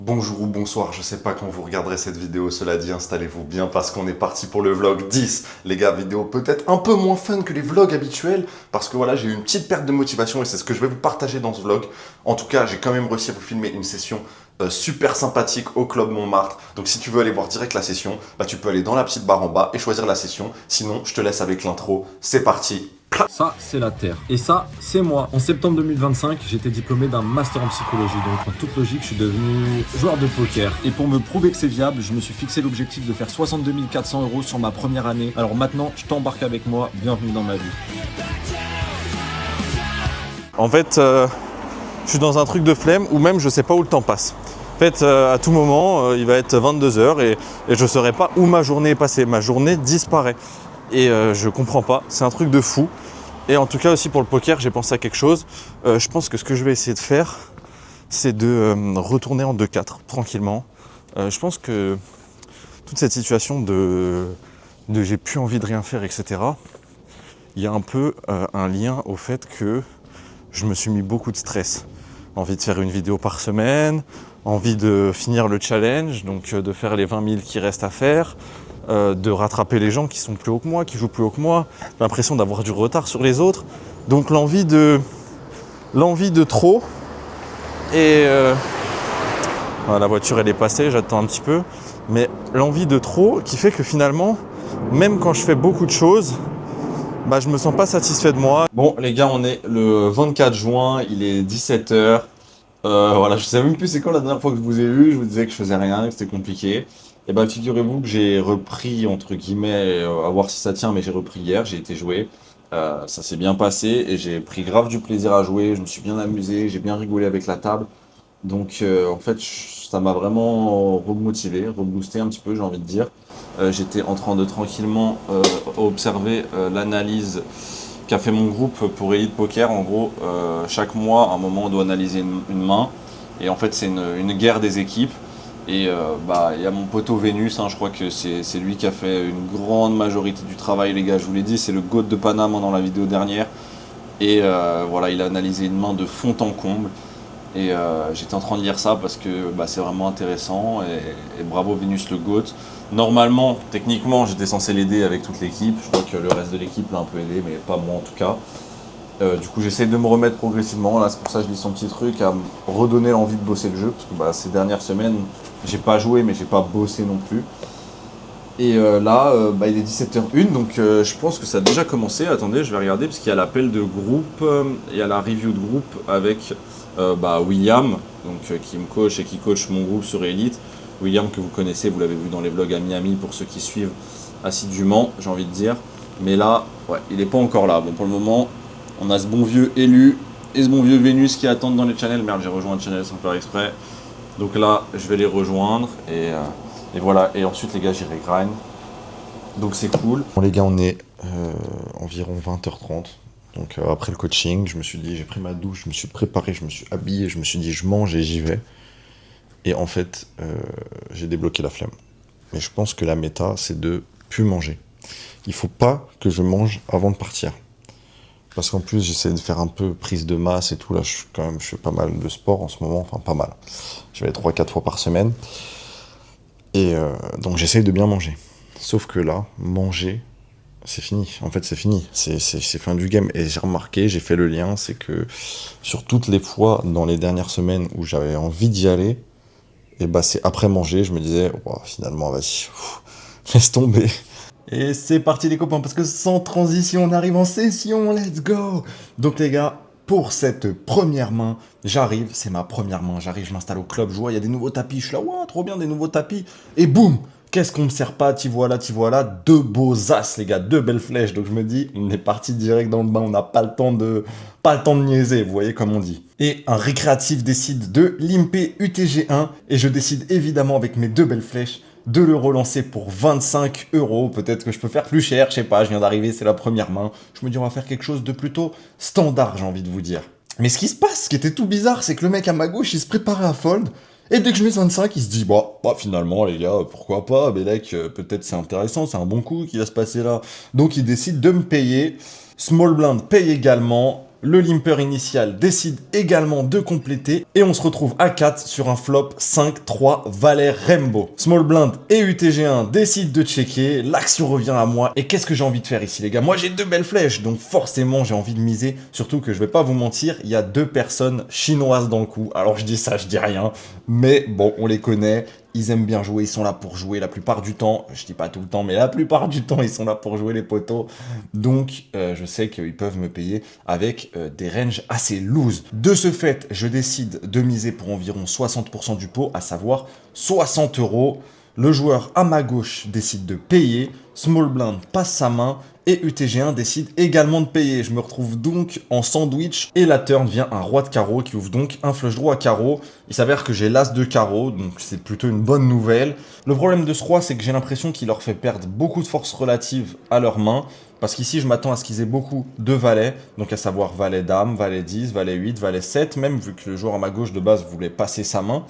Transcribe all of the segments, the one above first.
Bonjour ou bonsoir, je sais pas quand vous regarderez cette vidéo, cela dit, installez-vous bien parce qu'on est parti pour le vlog 10. Les gars, vidéo peut-être un peu moins fun que les vlogs habituels, parce que voilà, j'ai eu une petite perte de motivation et c'est ce que je vais vous partager dans ce vlog. En tout cas, j'ai quand même réussi à vous filmer une session super sympathique au Club Montmartre. Donc si tu veux aller voir direct la session, bah tu peux aller dans la petite barre en bas et choisir la session. Sinon, je te laisse avec l'intro, c'est parti. Ça, c'est la Terre. Et ça, c'est moi. En septembre 2025, j'ai été diplômé d'un master en psychologie. Donc, en toute logique, je suis devenu joueur de poker. Et pour me prouver que c'est viable, je me suis fixé l'objectif de faire 62 400 € sur ma première année. Alors maintenant, je t'embarque avec moi. Bienvenue dans ma vie. En fait, je suis dans un truc de flemme où même je sais pas où le temps passe. En fait, à tout moment, il va être 22 h et je saurai pas où ma journée est passée. Ma journée disparaît. Et je comprends pas. C'est un truc de fou. Et en tout cas aussi pour le poker, j'ai pensé à quelque chose. Je pense que ce que je vais essayer de faire, c'est de retourner en 2-4 tranquillement. Je pense que toute cette situation de j'ai plus envie de rien faire, etc. Il y a un peu un lien au fait que je me suis mis beaucoup de stress. Envie de faire une vidéo par semaine, envie de finir le challenge, donc de faire les 20 000 qui restent à faire, de rattraper les gens qui sont plus hauts que moi, qui jouent plus haut que moi, l'impression d'avoir du retard sur les autres. Donc l'envie de trop. Et voilà, la voiture elle est passée, j'attends un petit peu. Mais l'envie de trop qui fait que finalement, même quand je fais beaucoup de choses, bah, je me sens pas satisfait de moi. Bon les gars, on est le 24 juin, il est 17 h. Voilà, je sais même plus c'est quand la dernière fois que je vous ai vu, je vous disais que je faisais rien, que c'était compliqué. Et ben figurez-vous que j'ai repris, entre guillemets, à voir si ça tient, mais j'ai repris hier, j'ai été jouer. Ça s'est bien passé et j'ai pris grave du plaisir à jouer, je me suis bien amusé, j'ai bien rigolé avec la table. Donc en fait, ça m'a vraiment remotivé, reboosté un petit peu, j'ai envie de dire. J'étais en train de tranquillement observer l'analyse qu'a fait mon groupe pour Elite Poker. En gros, chaque mois, à un moment, on doit analyser une main. Et en fait, c'est une guerre des équipes. Et bah, il y a mon poteau Vénus, hein, je crois que c'est lui qui a fait une grande majorité du travail, les gars. Je vous l'ai dit, c'est le GOAT de Paname, hein, dans la vidéo dernière. Et voilà, il a analysé une main de fond en comble. Et j'étais en train de lire ça parce que bah, c'est vraiment intéressant. Et bravo Vénus, le GOAT. Normalement, techniquement, j'étais censé l'aider avec toute l'équipe. Je crois que le reste de l'équipe l'a un peu aidé, mais pas moi en tout cas. Du coup, j'essaie de me remettre progressivement. Là, c'est pour ça que je lis son petit truc, à me redonner l'envie de bosser le jeu. Parce que bah, ces dernières semaines, j'ai pas joué, mais j'ai pas bossé non plus. Et là, bah, il est 17h01, donc je pense que ça a déjà commencé. Attendez, je vais regarder, parce qu'il y a l'appel de groupe, il y a la review de groupe avec bah, William, donc, qui me coach et qui coach mon groupe sur Elite. William que vous connaissez, vous l'avez vu dans les vlogs à Miami pour ceux qui suivent assidûment, j'ai envie de dire. Mais là, ouais, il n'est pas encore là. Bon, pour le moment, on a ce bon vieux élu et ce bon vieux Vénus qui attendent dans les channels. Merde, j'ai rejoint le channel sans faire exprès. Donc là, je vais les rejoindre et voilà. Et ensuite, les gars, j'irai grind. Donc c'est cool. Bon les gars, on est environ 20h30. Donc après le coaching, je me suis dit, j'ai pris ma douche, je me suis préparé, je me suis habillé, je me suis dit, je mange et j'y vais. Et en fait, j'ai débloqué la flemme. Mais je pense que la méta, c'est de plus manger. Il faut pas que je mange avant de partir. Parce qu'en plus, j'essaie de faire un peu prise de masse et tout. Là, je fais pas mal de sport en ce moment. Enfin, pas mal. Je vais 3-4 fois par semaine. Et donc, j'essaie de bien manger. Sauf que là, manger, c'est fini. En fait, c'est fini. C'est fin du game. Et j'ai remarqué, j'ai fait le lien, c'est que sur toutes les fois dans les dernières semaines où j'avais envie d'y aller, et bah c'est après manger, je me disais, oh, finalement, vas-y, laisse tomber. Et c'est parti les copains, parce que sans transition, on arrive en session, let's go. Donc les gars, pour cette première main, j'arrive, c'est ma première main, j'arrive, je m'installe au club, je vois, il y a des nouveaux tapis, je suis là, ouais, trop bien, des nouveaux tapis. Et boum, qu'est-ce qu'on me sert pas, t'y voilà, deux beaux as les gars, deux belles flèches. Donc je me dis, on est parti direct dans le bain, on n'a pas le temps de niaiser, vous voyez comme on dit. Et un récréatif décide de limper UTG1, et je décide évidemment avec mes deux belles flèches de le relancer pour 25 €. Peut-être que je peux faire plus cher, je sais pas, je viens d'arriver, c'est la première main. Je me dis, on va faire quelque chose de plutôt standard, j'ai envie de vous dire. Mais ce qui se passe, ce qui était tout bizarre, c'est que le mec à ma gauche, il se préparait à fold. Et dès que je mets 25, il se dit, bah finalement, les gars, pourquoi pas, Belek, peut-être c'est intéressant, c'est un bon coup qui va se passer là. Donc il décide de me payer. Small blind paye également. Le limper initial décide également de compléter et on se retrouve à 4 sur un flop 5-3 valet Rainbow. Small blind et UTG1 décident de checker, l'action revient à moi et qu'est-ce que j'ai envie de faire ici les gars? Moi j'ai 2 belles flèches donc forcément j'ai envie de miser, surtout que je vais pas vous mentir, il y a 2 personnes chinoises dans le coup. Alors je dis ça, je dis rien, mais bon on les connaît. Ils aiment bien jouer, ils sont là pour jouer la plupart du temps. Je dis pas tout le temps, mais la plupart du temps, ils sont là pour jouer les poteaux. Donc, je sais qu'ils peuvent me payer avec des ranges assez loose. De ce fait, je décide de miser pour environ 60% du pot, à savoir 60 €. Le joueur à ma gauche décide de payer. Small blind passe sa main. Et UTG1 décide également de payer. Je me retrouve donc en sandwich et la turn vient un roi de carreau qui ouvre donc un flush draw à carreau. Il s'avère que j'ai l'as de carreau, donc c'est plutôt une bonne nouvelle. Le problème de ce roi, c'est que j'ai l'impression qu'il leur fait perdre beaucoup de force relative à leurs mains. Parce qu'ici, je m'attends à ce qu'ils aient beaucoup de valets, donc à savoir valet dame, valet 10, valet 8, valet 7, même vu que le joueur à ma gauche de base voulait passer sa main.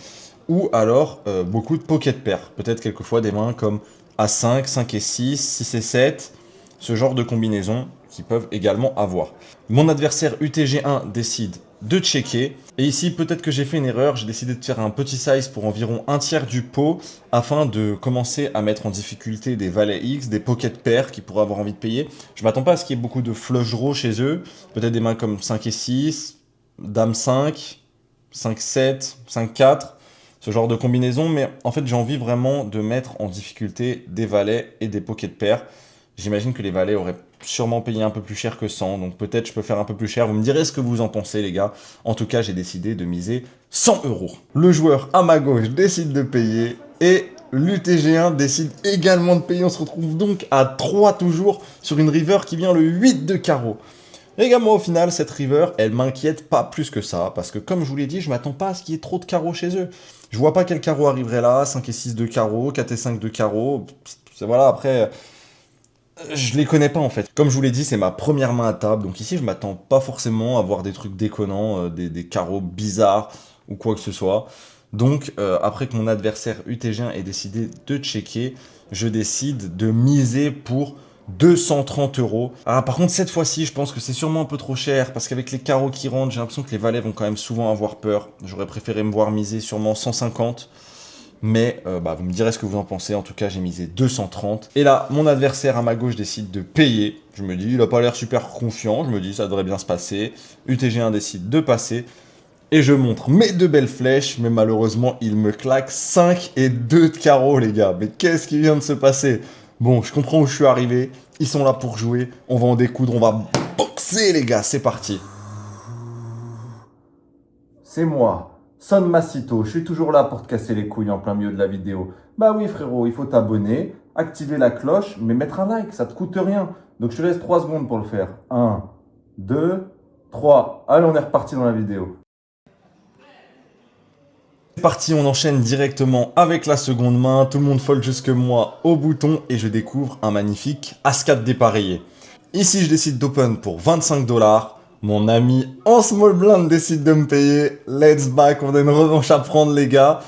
Ou alors beaucoup de pocket pairs. Peut-être quelquefois des mains comme A5, 5 et 6, 6 et 7... ce genre de combinaisons qu'ils peuvent également avoir. Mon adversaire UTG1 décide de checker. Et ici, peut-être que j'ai fait une erreur. J'ai décidé de faire un petit size pour environ un tiers du pot afin de commencer à mettre en difficulté des valets X, des pocket pairs qui pourraient avoir envie de payer. Je m'attends pas à ce qu'il y ait beaucoup de flush draw chez eux. Peut-être des mains comme 5 et 6, dame 5, 5, 7, 5, 4. Ce genre de combinaison. Mais en fait, j'ai envie vraiment de mettre en difficulté des valets et des pocket pairs. J'imagine que les valets auraient sûrement payé un peu plus cher que 100, donc peut-être je peux faire un peu plus cher. Vous me direz ce que vous en pensez les gars. En tout cas, j'ai décidé de miser 100 €. Le joueur à ma gauche décide de payer et l'UTG1 décide également de payer. On se retrouve donc à 3 toujours sur une river qui vient le 8 de carreau. Les gars, moi au final, cette river, elle m'inquiète pas plus que ça, parce que comme je vous l'ai dit, je m'attends pas à ce qu'il y ait trop de carreaux chez eux. Je vois pas quel carreau arriverait là, 5 et 6 de carreau, 4 et 5 de carreau. Voilà, après... je les connais pas en fait. Comme je vous l'ai dit, c'est ma première main à table. Donc ici, je m'attends pas forcément à voir des trucs déconnants, des carreaux bizarres ou quoi que ce soit. Donc après que mon adversaire UTG1 ait décidé de checker, je décide de miser pour 230 €. Ah, par contre, cette fois-ci, je pense que c'est sûrement un peu trop cher parce qu'avec les carreaux qui rentrent, j'ai l'impression que les valets vont quand même souvent avoir peur. J'aurais préféré me voir miser sûrement 150. Mais vous me direz ce que vous en pensez. En tout cas, j'ai misé 230. Et là, mon adversaire à ma gauche décide de payer. Je me dis, il a pas l'air super confiant. Je me dis, ça devrait bien se passer. UTG1 décide de passer. Et je montre mes 2 belles flèches. Mais malheureusement, il me claque 5 et 2 de carreau, les gars. Mais qu'est-ce qui vient de se passer? Bon, je comprends où je suis arrivé. Ils sont là pour jouer. On va en découdre. On va boxer, les gars. C'est parti. C'est moi, Son Massito, je suis toujours là pour te casser les couilles en plein milieu de la vidéo. Bah oui frérot, il faut t'abonner, activer la cloche, mais mettre un like, ça te coûte rien. Donc je te laisse 3 secondes pour le faire. 1, 2, 3. Allez, on est reparti dans la vidéo. C'est parti, on enchaîne directement avec la seconde main. Tout le monde fold jusque moi au bouton et je découvre un magnifique As-4 dépareillé. Ici, je décide d'open pour 25 $. Mon ami en small blind décide de me payer. Let's back, on a une revanche à prendre les gars.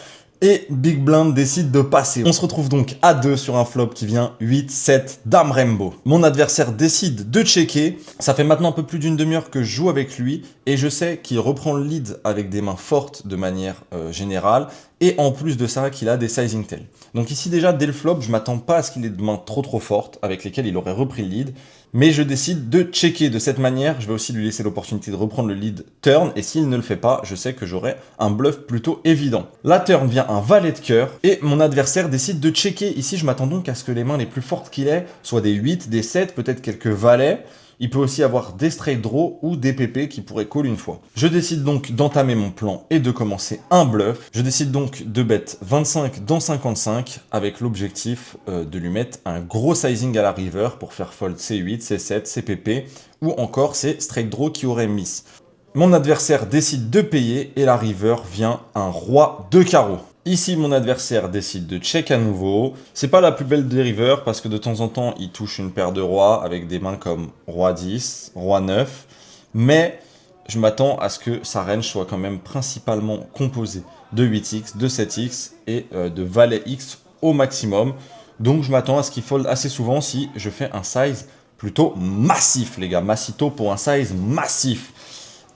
Et Big Blind décide de passer. On se retrouve donc à 2 sur un flop qui vient 8, 7, Dame Rainbow. Mon adversaire décide de checker. Ça fait maintenant un peu plus d'une demi-heure que je joue avec lui. Et je sais qu'il reprend le lead avec des mains fortes de manière générale. Et en plus de ça, qu'il a des sizing tails. Donc ici déjà, dès le flop, je m'attends pas à ce qu'il ait de mains trop fortes avec lesquelles il aurait repris le lead. Mais je décide de checker de cette manière. Je vais aussi lui laisser l'opportunité de reprendre le lead turn. Et s'il ne le fait pas, je sais que j'aurai un bluff plutôt évident. La turn vient un valet de cœur. Et mon adversaire décide de checker. Ici, je m'attends donc à ce que les mains les plus fortes qu'il ait soient des 8, des 7, peut-être quelques valets. Il peut aussi avoir des straight draw ou des PP qui pourraient call une fois. Je décide donc d'entamer mon plan et de commencer un bluff. Je décide donc de bet 25 dans 55 avec l'objectif de lui mettre un gros sizing à la river pour faire fold C8, C7, CPP ou encore ces straight draw qui auraient miss. Mon adversaire décide de payer et la river vient un roi de carreau. Ici, mon adversaire décide de check à nouveau. C'est pas la plus belle des rivers parce que de temps en temps, il touche une paire de rois avec des mains comme roi 10, roi 9. Mais je m'attends à ce que sa range soit quand même principalement composée de 8x, de 7x et de valet x au maximum. Donc je m'attends à ce qu'il fold assez souvent si je fais un size plutôt massif, les gars. Massito pour un size massif.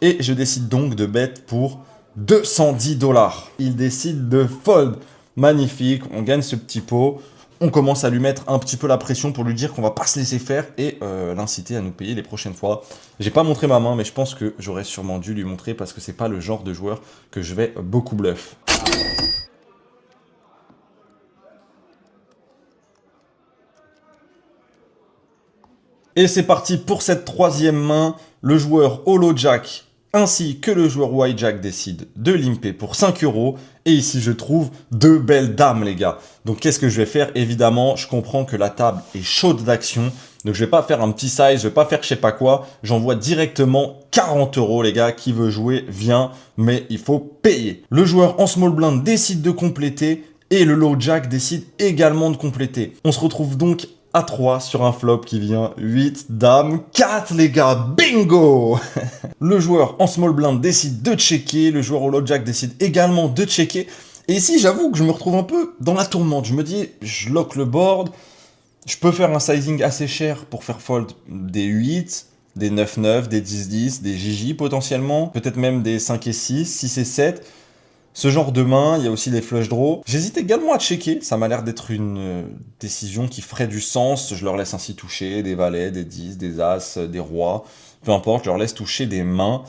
Et je décide donc de bet pour 210 $. Il décide de fold. Magnifique, on gagne ce petit pot. On commence à lui mettre un petit peu la pression pour lui dire qu'on va pas se laisser faire et l'inciter à nous payer les prochaines fois. J'ai pas montré ma main, mais je pense que j'aurais sûrement dû lui montrer parce que c'est pas le genre de joueur que je vais beaucoup bluff. Et c'est parti pour cette troisième main. Le joueur Holo Jack ainsi que le joueur White Jack décident de limper pour 5 €. Et ici, je trouve deux belles dames, les gars. Donc, qu'est-ce que je vais faire? Évidemment, je comprends que la table est chaude d'action. Donc, je vais pas faire un petit size, je vais pas faire je sais pas quoi. J'envoie directement 40 €, les gars. Qui veut jouer, vient. Mais il faut payer. Le joueur en small blind décide de compléter. Et le low jack décide également de compléter. On se retrouve donc à 3 sur un flop qui vient 8, dame, 4 les gars, bingo. Le joueur en small blind décide de checker, le joueur au low jack décide également de checker. Et ici, j'avoue que je me retrouve un peu dans la tourmente. Je me dis, je lock le board, je peux faire un sizing assez cher pour faire fold des 8, des 9-9, des 10-10, des JJ potentiellement, peut-être même des 5 et 6, 6 et 7. Ce genre de main, il y a aussi des flush draws. J'hésite également à checker, ça m'a l'air d'être une décision qui ferait du sens. Je leur laisse ainsi toucher des valets, des 10, des as, des rois. Peu importe, je leur laisse toucher des mains.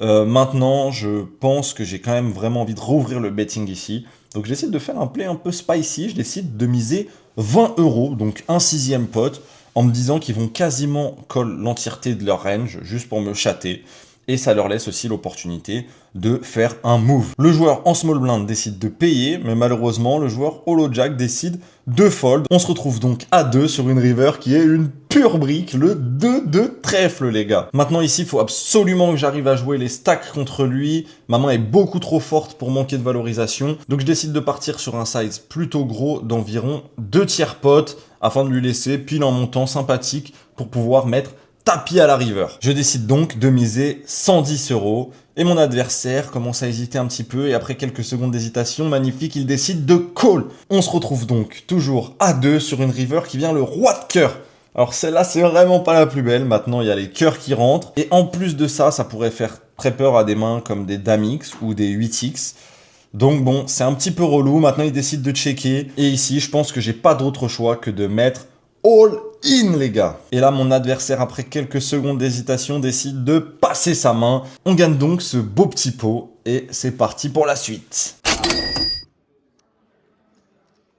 Maintenant, je pense que j'ai quand même vraiment envie de rouvrir le betting ici. Donc je décide de faire un play un peu spicy. Je décide de miser 20 €, donc un 6e pot, en me disant qu'ils vont quasiment call l'entièreté de leur range, juste pour me chatter. Et ça leur laisse aussi l'opportunité de faire un move. Le joueur en small blind décide de payer, mais malheureusement, le joueur holo jack décide de fold. On se retrouve donc à 2 sur une river qui est une pure brique, le 2 de trèfle, les gars. Maintenant, ici, il faut absolument que j'arrive à jouer les stacks contre lui. Ma main est beaucoup trop forte pour manquer de valorisation. Donc, je décide de partir sur un size plutôt gros d'environ 2 tiers potes afin de lui laisser pile un montant sympathique pour pouvoir mettre tapis à la river. Je décide donc de miser 110 € et mon adversaire commence à hésiter un petit peu et après quelques secondes d'hésitation, magnifique, il décide de call. On se retrouve donc toujours à 2 sur une river qui vient le roi de cœur. Alors celle-là, c'est vraiment pas la plus belle. Maintenant, il y a les cœurs qui rentrent. Et en plus de ça, ça pourrait faire très peur à des mains comme des dames X ou des 8X. Donc bon, c'est un petit peu relou. Maintenant, il décide de checker. Et ici, je pense que j'ai pas d'autre choix que de mettre all in, les gars. Et là, mon adversaire, après quelques secondes d'hésitation, décide de passer sa main. On gagne donc ce beau petit pot. Et c'est parti pour la suite.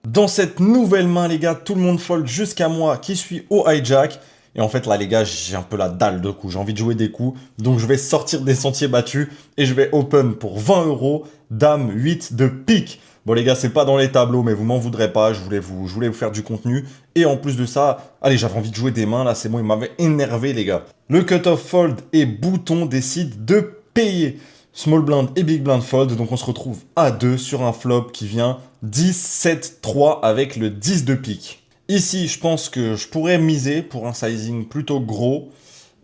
Dans cette nouvelle main, les gars, tout le monde fold jusqu'à moi qui suis au hijack. Et en fait, là, les gars, j'ai un peu la dalle de coups. J'ai envie de jouer des coups. Donc, je vais sortir des sentiers battus et je vais open pour 20 €, dame 8 de pique. Bon, les gars, c'est pas dans les tableaux, mais vous m'en voudrez pas. Je voulais vous faire du contenu. Et en plus de ça, allez, j'avais envie de jouer des mains. Là, c'est bon, il m'avait énervé, les gars. Le cut-off fold et bouton décident de payer. Small blind et big blind fold, donc on se retrouve à 2 sur un flop qui vient 10-7-3 avec le 10 de pique. Ici, je pense que je pourrais miser pour un sizing plutôt gros,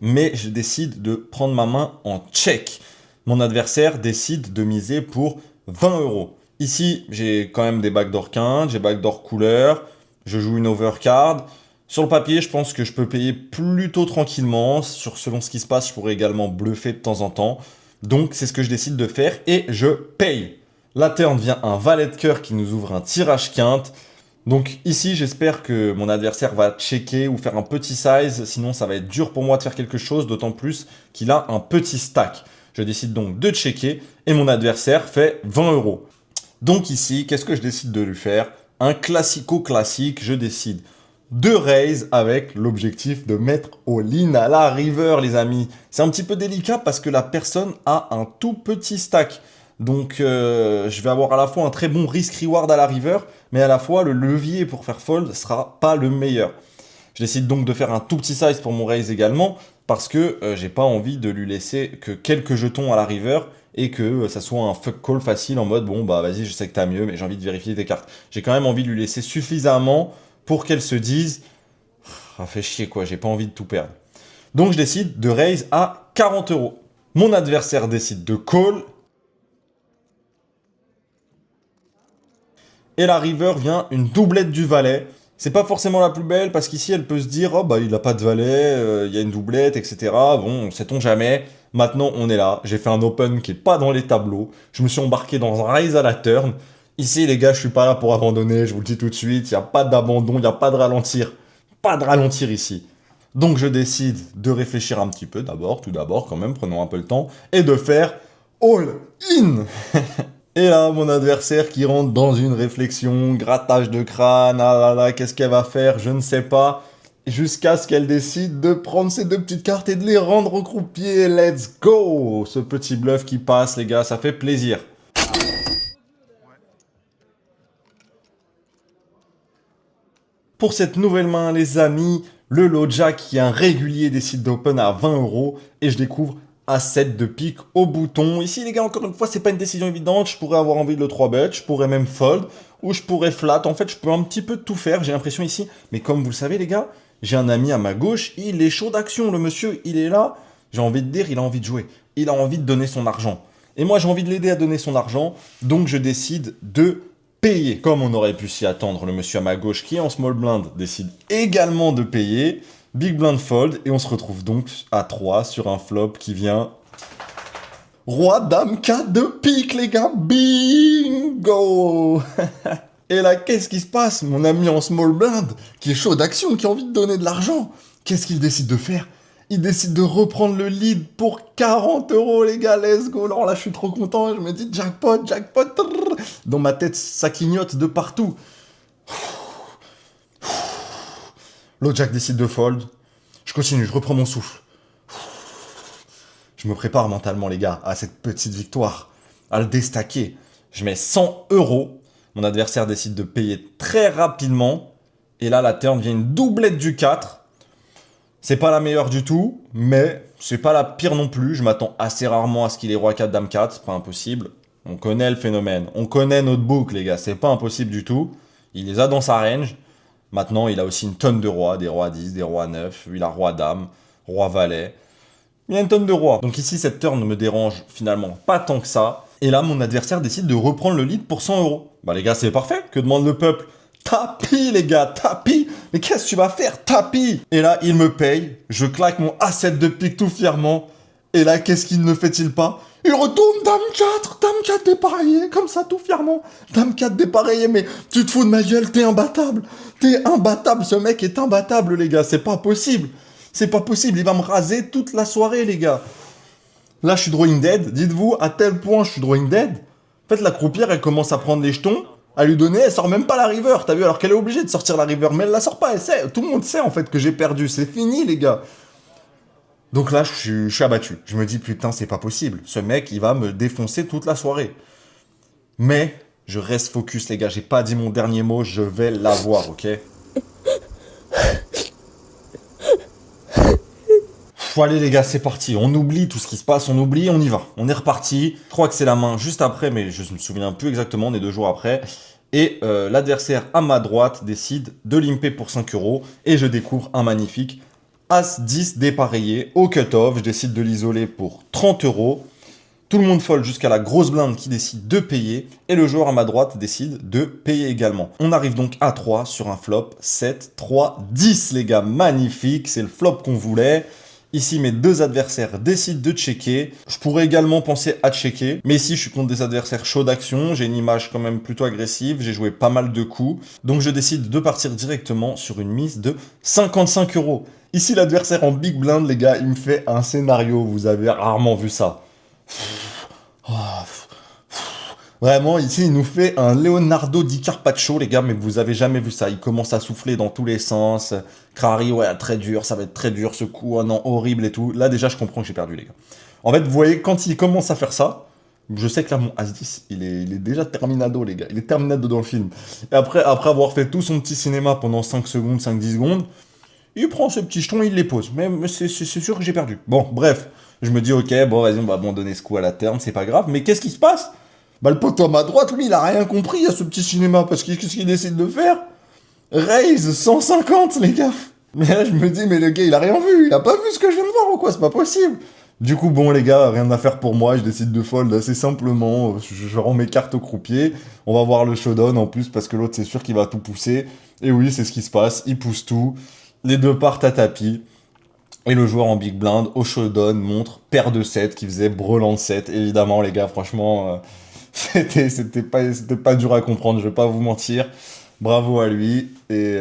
mais je décide de prendre ma main en check. Mon adversaire décide de miser pour 20 €. Ici, j'ai quand même des backdoor quintes, j'ai backdoor couleur, je joue une overcard. Sur le papier, je pense que je peux payer plutôt tranquillement. Selon ce qui se passe, je pourrais également bluffer de temps en temps. Donc, c'est ce que je décide de faire et je paye. La turn vient un valet de cœur qui nous ouvre un tirage quinte. Donc ici, j'espère que mon adversaire va checker ou faire un petit size. Sinon, ça va être dur pour moi de faire quelque chose, d'autant plus qu'il a un petit stack. Je décide donc de checker et mon adversaire fait 20 €. Donc ici, qu'est-ce que je décide de lui faire? Un classico-classique, je décide de raise avec l'objectif de mettre all-in à la river, les amis. C'est un petit peu délicat parce que la personne a un tout petit stack. Donc, je vais avoir à la fois un très bon risk-reward à la river, mais à la fois, le levier pour faire fold sera pas le meilleur. Je décide donc de faire un tout petit size pour mon raise également, parce que j'ai pas envie de lui laisser que quelques jetons à la river et que ça soit un fuck call facile en mode, bon, bah vas-y, je sais que t'as mieux, mais j'ai envie de vérifier tes cartes. J'ai quand même envie de lui laisser suffisamment pour qu'elle se dise, ah, fait chier quoi, j'ai pas envie de tout perdre. Donc, je décide de raise à 40 €. Mon adversaire décide de call. Et la river vient une doublette du valet. C'est pas forcément la plus belle parce qu'ici elle peut se dire oh bah il a pas de valet, il y a une doublette, etc. Bon, sait-on jamais. Maintenant, on est là. J'ai fait un open qui est pas dans les tableaux. Je me suis embarqué dans un raise à la turn. Ici, les gars, je suis pas là pour abandonner. Je vous le dis tout de suite. Il n'y a pas d'abandon, il n'y a pas de ralentir. Pas de ralentir ici. Donc, je décide de réfléchir un petit peu d'abord, tout d'abord, quand même, prenons un peu le temps, et de faire all in. Et là, mon adversaire qui rentre dans une réflexion, grattage de crâne, ah là là, qu'est-ce qu'elle va faire, je ne sais pas. Jusqu'à ce qu'elle décide de prendre ces deux petites cartes et de les rendre au croupier. Let's go! Ce petit bluff qui passe, les gars, ça fait plaisir. Pour cette nouvelle main, les amis, le low jack qui est un régulier décide d'open à 20 € et je découvre à 7 de pique au bouton. Ici, les gars, encore une fois, c'est pas une décision évidente. Je pourrais avoir envie de le 3-bet, je pourrais même fold ou je pourrais flat. En fait, je peux un petit peu tout faire, j'ai l'impression ici. Mais comme vous le savez, les gars, j'ai un ami à ma gauche, il est chaud d'action. Le monsieur, il est là. J'ai envie de dire, il a envie de jouer. Il a envie de donner son argent. Et moi, j'ai envie de l'aider à donner son argent. Donc, je décide de payer. Comme on aurait pu s'y attendre, le monsieur à ma gauche qui est en small blind décide également de payer. Big blind fold. Et on se retrouve donc à 3 sur un flop qui vient... Roi, dame, 4 de pique, les gars. Bingo. Et là, qu'est-ce qui se passe? Mon ami en small blind, qui est chaud d'action, qui a envie de donner de l'argent, qu'est-ce qu'il décide de faire? Il décide de reprendre le lead pour 40 €, les gars, let's go. Alors là, je suis trop content, je me dis jackpot, jackpot. Dans ma tête, ça clignote de partout. L'autre jack décide de fold. Je continue, je reprends mon souffle. Je me prépare mentalement, les gars, à cette petite victoire, à le déstacker. Je mets 100 €. Mon adversaire décide de payer très rapidement. Et là, la turn vient une doublette du 4. C'est pas la meilleure du tout, mais c'est pas la pire non plus. Je m'attends assez rarement à ce qu'il ait roi 4, dame 4. C'est pas impossible. On connaît le phénomène. On connaît notre book, les gars. C'est pas impossible du tout. Il les a dans sa range. Maintenant, il a aussi une tonne de rois. Des rois 10, des rois 9. Il a roi dame, roi valet. Il y a une tonne de rois. Donc ici, cette turn ne me dérange finalement pas tant que ça. Et là, mon adversaire décide de reprendre le lead pour 100 €. Bah les gars, c'est parfait. Que demande le peuple? Tapis, les gars, tapis. Mais qu'est-ce que tu vas faire? Tapis. Et là, il me paye. Je claque mon A7 de pique tout fièrement. Et là, qu'est-ce qu'il ne fait-il pas? Il retourne dame 4 dépareillé, comme ça, tout fièrement. Dame 4 dépareillé, mais tu te fous de ma gueule, t'es imbattable. T'es imbattable, ce mec est imbattable, les gars, c'est pas possible. C'est pas possible, il va me raser toute la soirée, les gars. Là, je suis drawing dead. Dites-vous, à tel point, je suis drawing dead. En fait, la croupière, elle commence à prendre les jetons, à lui donner, elle sort même pas la river, t'as vu? Alors qu'elle est obligée de sortir la river, mais elle la sort pas, elle sait. Tout le monde sait, en fait, que j'ai perdu. C'est fini, les gars. Donc là, je suis abattu. Je me dis, putain, c'est pas possible. Ce mec, il va me défoncer toute la soirée. Mais, je reste focus, les gars. J'ai pas dit mon dernier mot, je vais l'avoir, ok? Allez les gars, c'est parti. On oublie tout ce qui se passe, on oublie, on y va. On est reparti. Je crois que c'est la main juste après, mais je me souviens plus exactement, on est 2 jours après. Et l'adversaire à ma droite décide de limper pour 5 € et je découvre un magnifique As-10 dépareillé au cut-off. Je décide de l'isoler pour 30 €. Tout le monde fold jusqu'à la grosse blinde qui décide de payer. Et le joueur à ma droite décide de payer également. On arrive donc à 3 sur un flop 7, 3, 10 les gars. Magnifique, c'est le flop qu'on voulait. Ici, mes deux adversaires décident de checker. Je pourrais également penser à checker. Mais ici, je suis contre des adversaires chauds d'action. J'ai une image quand même plutôt agressive. J'ai joué pas mal de coups. Donc, je décide de partir directement sur une mise de 55 €. Ici, l'adversaire en big blind, les gars, il me fait un scénario. Vous avez rarement vu ça. Vraiment, ici, il nous fait un Leonardo Di Carpaccio, les gars, mais vous avez jamais vu ça. Il commence à souffler dans tous les sens. Crary, ouais, très dur, ça va être très dur ce coup, oh non, horrible et tout. Là, déjà, je comprends que j'ai perdu, les gars. En fait, vous voyez, quand il commence à faire ça, je sais que là, mon As-10, il est déjà terminado, les gars. Il est terminado dans le film. Et après avoir fait tout son petit cinéma pendant 5 secondes, 5-10 secondes, il prend ses petits jetons, il les pose. Mais c'est sûr que j'ai perdu. Bon, bref, je me dis, ok, bon, vas-y, on va abandonner ce coup à la terme, c'est pas grave. Mais qu'est-ce qui se passe? Bah, le poteau à ma droite, lui, il a rien compris à ce petit cinéma, parce qu'est-ce qu'il décide de faire? Raise 150, les gars. Mais là, je me dis, mais le gars, il a rien vu, il a pas vu ce que je viens de voir ou quoi, c'est pas possible. Du coup, bon, les gars, rien à faire pour moi, je décide de fold assez simplement, je rends mes cartes au croupier, on va voir le showdown en plus, parce que l'autre, c'est sûr qu'il va tout pousser. Et oui, c'est ce qui se passe, il pousse tout, les deux partent à tapis. Et le joueur en big blind, au showdown, montre paire de 7 qui faisait brelan de 7. Évidemment, les gars, franchement, c'était pas dur à comprendre, je vais pas vous mentir. Bravo à lui et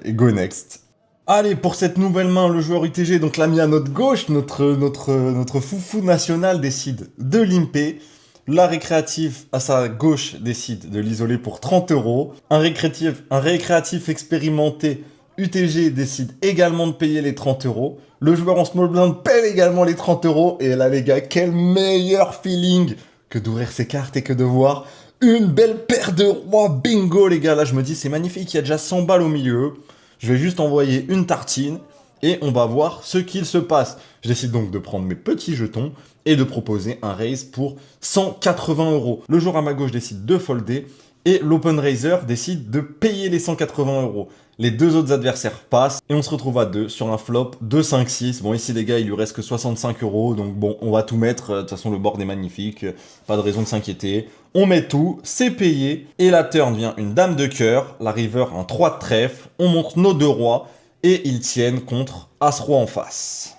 go next. Allez, pour cette nouvelle main, le joueur UTG, donc l'ami à notre gauche, notre foufou national décide de limper. La récréative à sa gauche décide de l'isoler pour 30 euros. Un récréatif expérimenté UTG décide également de payer les 30 euros. Le joueur en small blind paie également les 30 euros. Et là, les gars, quel meilleur feeling que d'ouvrir ses cartes et que de voir une belle paire de rois. Bingo, les gars. Là, je me dis, c'est magnifique. Il y a déjà 100 balles au milieu. Je vais juste envoyer une tartine et on va voir ce qu'il se passe. Je décide donc de prendre mes petits jetons et de proposer un raise pour 180 euros. Le joueur à ma gauche décide de folder et l'open raiser décide de payer les 180 euros. Les deux autres adversaires passent et on se retrouve à 2 sur un flop de 5-6. Bon, ici les gars, il lui reste que 65 euros, donc bon, on va tout mettre. De toute façon, le board est magnifique, pas de raison de s'inquiéter. On met tout, c'est payé, et la turn vient une dame de cœur, la river un 3 de trèfle, on montre nos deux rois, et ils tiennent contre As-Roi en face.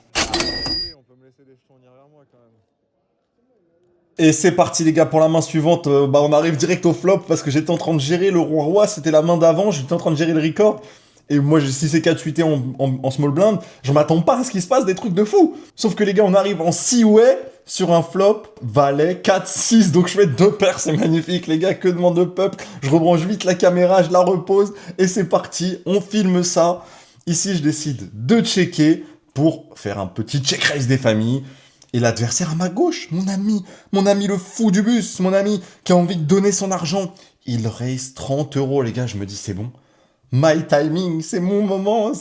Et c'est parti les gars pour la main suivante, on arrive direct au flop parce que j'étais en train de gérer le roi-roi, c'était la main d'avant, j'étais en train de gérer le record. Et moi, si c'est 4-8 en small blind, je m'attends pas à ce qu'il se passe des trucs de fou. Sauf que les gars, on arrive en 6 way sur un flop, valet, 4-6, donc je fais 2 paires, c'est magnifique les gars, que demande de peuple. Je rebranche vite la caméra, je la repose, et c'est parti, on filme ça. Ici, je décide de checker pour faire un petit check raise des familles. Et l'adversaire à ma gauche, mon ami le fou du bus, mon ami qui a envie de donner son argent, il raise 30 euros, les gars, je me dis c'est bon. My timing, c'est mon moment,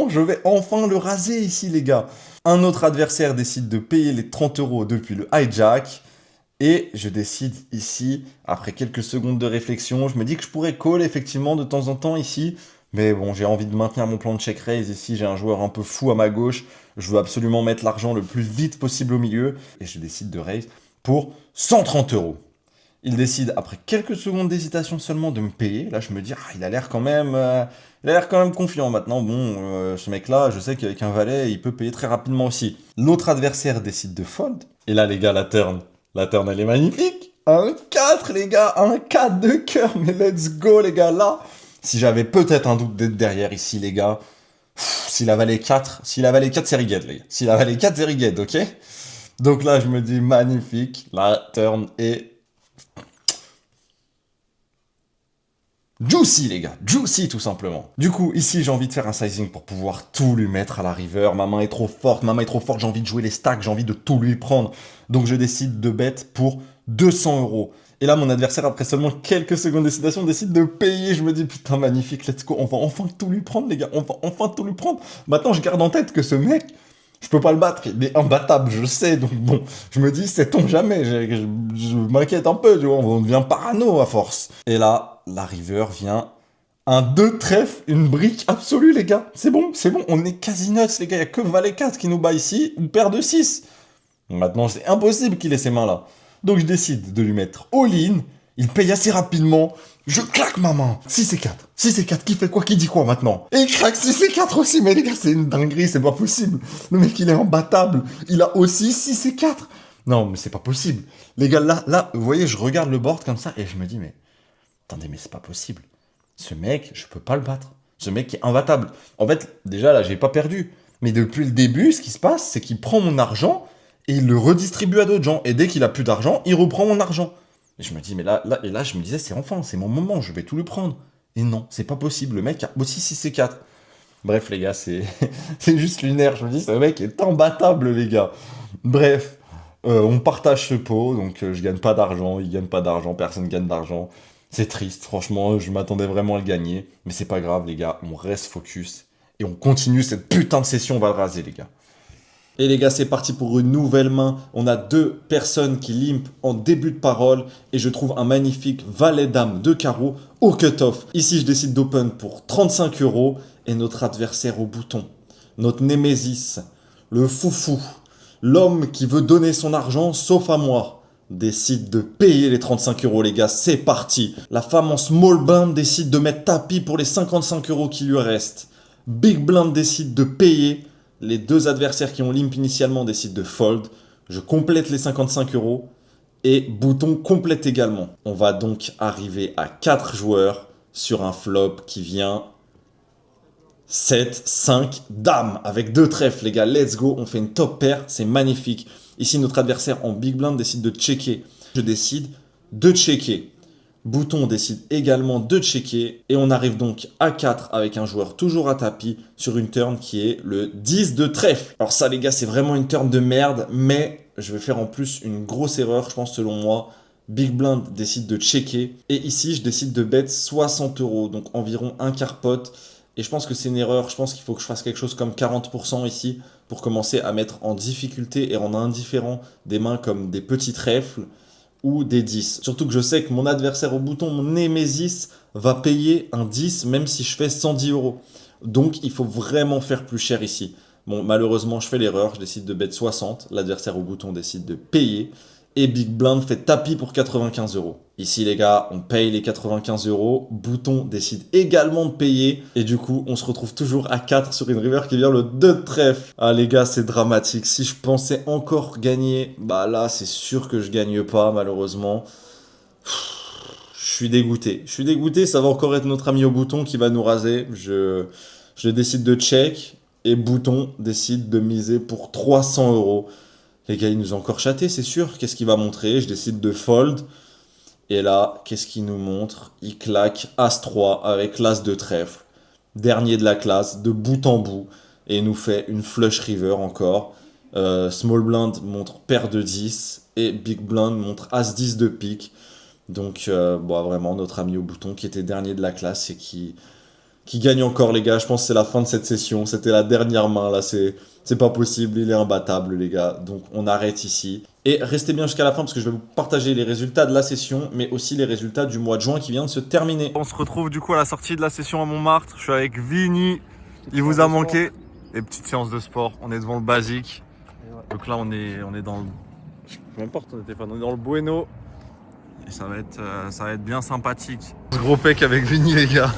je vais enfin le raser ici, les gars. Un autre adversaire décide de payer les 30 euros depuis le hijack, et je décide ici, après quelques secondes de réflexion, je me dis que je pourrais call effectivement de temps en temps ici, mais bon, j'ai envie de maintenir mon plan de check raise ici, j'ai un joueur un peu fou à ma gauche, je veux absolument mettre l'argent le plus vite possible au milieu, et je décide de raise pour 130 euros. Il décide, après quelques secondes d'hésitation seulement, de me payer. Là, je me dis, il a l'air quand même confiant maintenant. Bon, ce mec-là, je sais qu'avec un valet, il peut payer très rapidement aussi. L'autre adversaire décide de fold. Et là, les gars, la turn, elle est magnifique. Un 4, les gars, un 4 de cœur. Mais let's go, les gars, là. Si j'avais peut-être un doute d'être derrière ici, les gars, s'il a valet 4, c'est Righed, les gars. S'il a valet 4, c'est Righed, ok? Donc là, je me dis, magnifique. La turn est juicy, les gars, juicy tout simplement. Du coup, ici, j'ai envie de faire un sizing pour pouvoir tout lui mettre à la river. Ma main est trop forte, j'ai envie de jouer les stacks, j'ai envie de tout lui prendre. Donc je décide de bet pour 200 euros. Et là, mon adversaire, après seulement quelques secondes d'hésitation, décide de payer. Je me dis, putain, magnifique, let's go, on va enfin tout lui prendre, les gars, on va enfin tout lui prendre. Maintenant, je garde en tête que ce mec, je peux pas le battre, il est imbattable, je le sais, donc bon, je me dis, sait-on jamais, je m'inquiète un peu, tu vois, on devient parano à force. Et là, la river vient, un 2 trèfle, une brique absolue, les gars, c'est bon, on est quasi nuts, les gars, il y a que valet 4 qui nous bat ici, ou paire de 6. Maintenant, c'est impossible qu'il ait ces mains-là. Donc je décide de lui mettre all-in, il paye assez rapidement, je claque ma main. 6 et 4. 6 et 4, qui fait quoi, qui dit quoi maintenant? Et il craque 6 et 4 aussi, mais les gars, c'est une dinguerie, c'est pas possible. Le mec, il est imbattable. Il a aussi 6 et 4. Non, mais c'est pas possible. Les gars, là, vous voyez, je regarde le board comme ça et je me dis, mais attendez, mais c'est pas possible. Ce mec, je peux pas le battre. Ce mec est imbattable. En fait, déjà, là, j'ai pas perdu. Mais depuis le début, ce qui se passe, c'est qu'il prend mon argent et il le redistribue à d'autres gens. Et dès qu'il a plus d'argent, il reprend mon argent. Et je me dis, mais là, je me disais, c'est mon moment, je vais tout lui prendre. Et non, c'est pas possible, le mec a aussi 6 et 4. Bref, les gars, c'est juste lunaire. Je me dis, ce mec est imbattable, les gars. Bref, on partage ce pot, donc je gagne pas d'argent, il gagne pas d'argent, personne gagne d'argent. C'est triste, franchement, je m'attendais vraiment à le gagner. Mais c'est pas grave, les gars, on reste focus. Et on continue cette putain de session, on va le raser, les gars. Et les gars, c'est parti pour une nouvelle main. On a 2 personnes qui limp en début de parole. Et je trouve un magnifique valet-dame de carreau au cut-off. Ici, je décide d'open pour 35 euros. Et notre adversaire au bouton, notre némésis, le foufou, l'homme qui veut donner son argent sauf à moi, décide de payer les 35 euros, les gars. C'est parti. La femme en small blind décide de mettre tapis pour les 55 euros qui lui restent. Big blind décide de payer. Les deux adversaires qui ont limp initialement décident de fold. Je complète les 55 € et Bouton complète également. On va donc arriver à 4 joueurs sur un flop qui vient 7, 5, dame avec 2 trèfles les gars. Let's go, on fait une top paire, c'est magnifique. Ici notre adversaire en big blind décide de checker. Je décide de checker. Bouton décide également de checker et on arrive donc à 4 avec un joueur toujours à tapis sur une turn qui est le 10 de trèfle. Alors ça les gars c'est vraiment une turn de merde mais je vais faire en plus une grosse erreur je pense selon moi. Big blind décide de checker et ici je décide de bet 60 € donc environ un quart pot et je pense que c'est une erreur, je pense qu'il faut que je fasse quelque chose comme 40% ici pour commencer à mettre en difficulté et en indifférent des mains comme des petits trèfles ou des 10. Surtout que je sais que mon adversaire au bouton, mon Némésis, va payer un 10 même si je fais 110 €. Donc il faut vraiment faire plus cher ici. Bon, malheureusement, je fais l'erreur, je décide de bet 60, l'adversaire au bouton décide de payer, et Big Blind fait tapis pour 95 €. Ici les gars, on paye les 95 €, bouton décide également de payer, et du coup, on se retrouve toujours à 4 sur une river qui vient le 2 de trèfle. Ah les gars, c'est dramatique, si je pensais encore gagner, bah là, c'est sûr que je gagne pas, malheureusement. Je suis dégoûté, ça va encore être notre ami au bouton qui va nous raser. Je décide de check, et bouton décide de miser pour 300 €. Les gars, il nous a encore chaté, c'est sûr. Qu'est-ce qu'il va montrer? Je décide de fold. Et là, qu'est-ce qu'il nous montre? Il claque As-3 avec l'As de trèfle. Dernier de la classe, de bout en bout. Et il nous fait une flush river encore. Small blind montre paire de 10. Et big blind montre As-10 de pique. Donc, bon, vraiment, notre ami au bouton qui était dernier de la classe et qui gagne encore, les gars. Je pense que c'est la fin de cette session. C'était la dernière main, là. C'est pas possible. Il est imbattable, les gars. Donc, on arrête ici. Et restez bien jusqu'à la fin parce que je vais vous partager les résultats de la session, mais aussi les résultats du mois de juin qui vient de se terminer. On se retrouve du coup à la sortie de la session à Montmartre. Je suis avec Vini. Il vous a manqué. Et petite séance de sport. On est devant le basique. Donc là, on est dans le... Je peux même pas retourner le téléphone. On est dans le Bueno. Et ça va être bien sympathique. Gros pec avec Vini, les gars.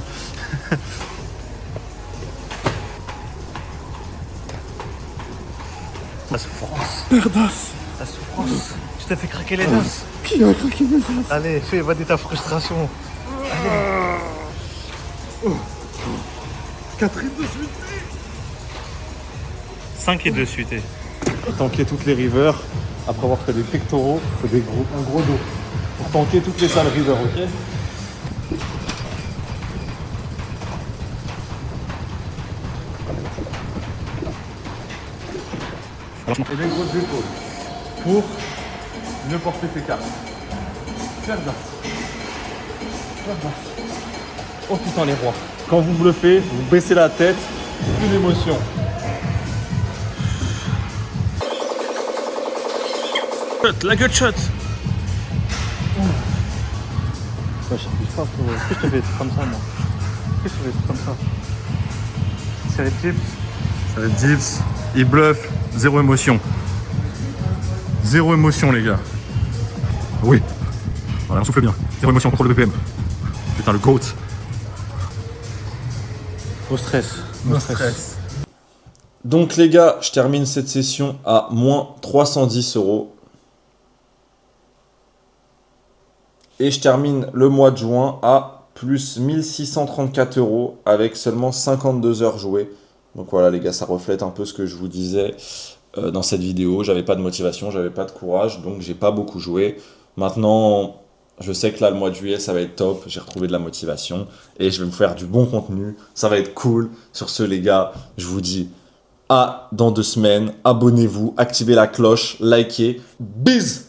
La souffrance. Perdas. La souffrance. Je t'ai fait craquer les os. Qui a craqué mes os? Allez, fais évader ta frustration. 4 et 2 suite. 5 et 2 suités. Tanker toutes les rivers, après avoir fait des pectoraux, il faut un gros dos. Pour tanker toutes les salles rivers, ok? Et des grosses épaules pour ne porter ses cartes. Faire basse. Oh putain les rois. Quand vous bluffez, vous baissez la tête, plus d'émotion. La gutshot. Je sais pas pour... Est-ce que je te fais des trucs comme ça, moi? Est-ce que je te fais des trucs comme ça? C'est les chips. Ça va être Dips. Il bluffe. Zéro émotion. Zéro émotion, les gars. Oui. Voilà, on souffle bien. Zéro émotion, contrôle le BPM. Putain, le GOAT. Au stress. No stress. Donc les gars, je termine cette session à moins 310 €. Et je termine le mois de juin à plus 1634 € avec seulement 52 heures jouées. Donc voilà les gars, ça reflète un peu ce que je vous disais dans cette vidéo. J'avais pas de motivation, j'avais pas de courage, donc j'ai pas beaucoup joué. Maintenant, je sais que là, le mois de juillet, ça va être top. J'ai retrouvé de la motivation et je vais vous faire du bon contenu. Ça va être cool. Sur ce les gars, je vous dis à dans 2 semaines. Abonnez-vous, activez la cloche, likez. Bise!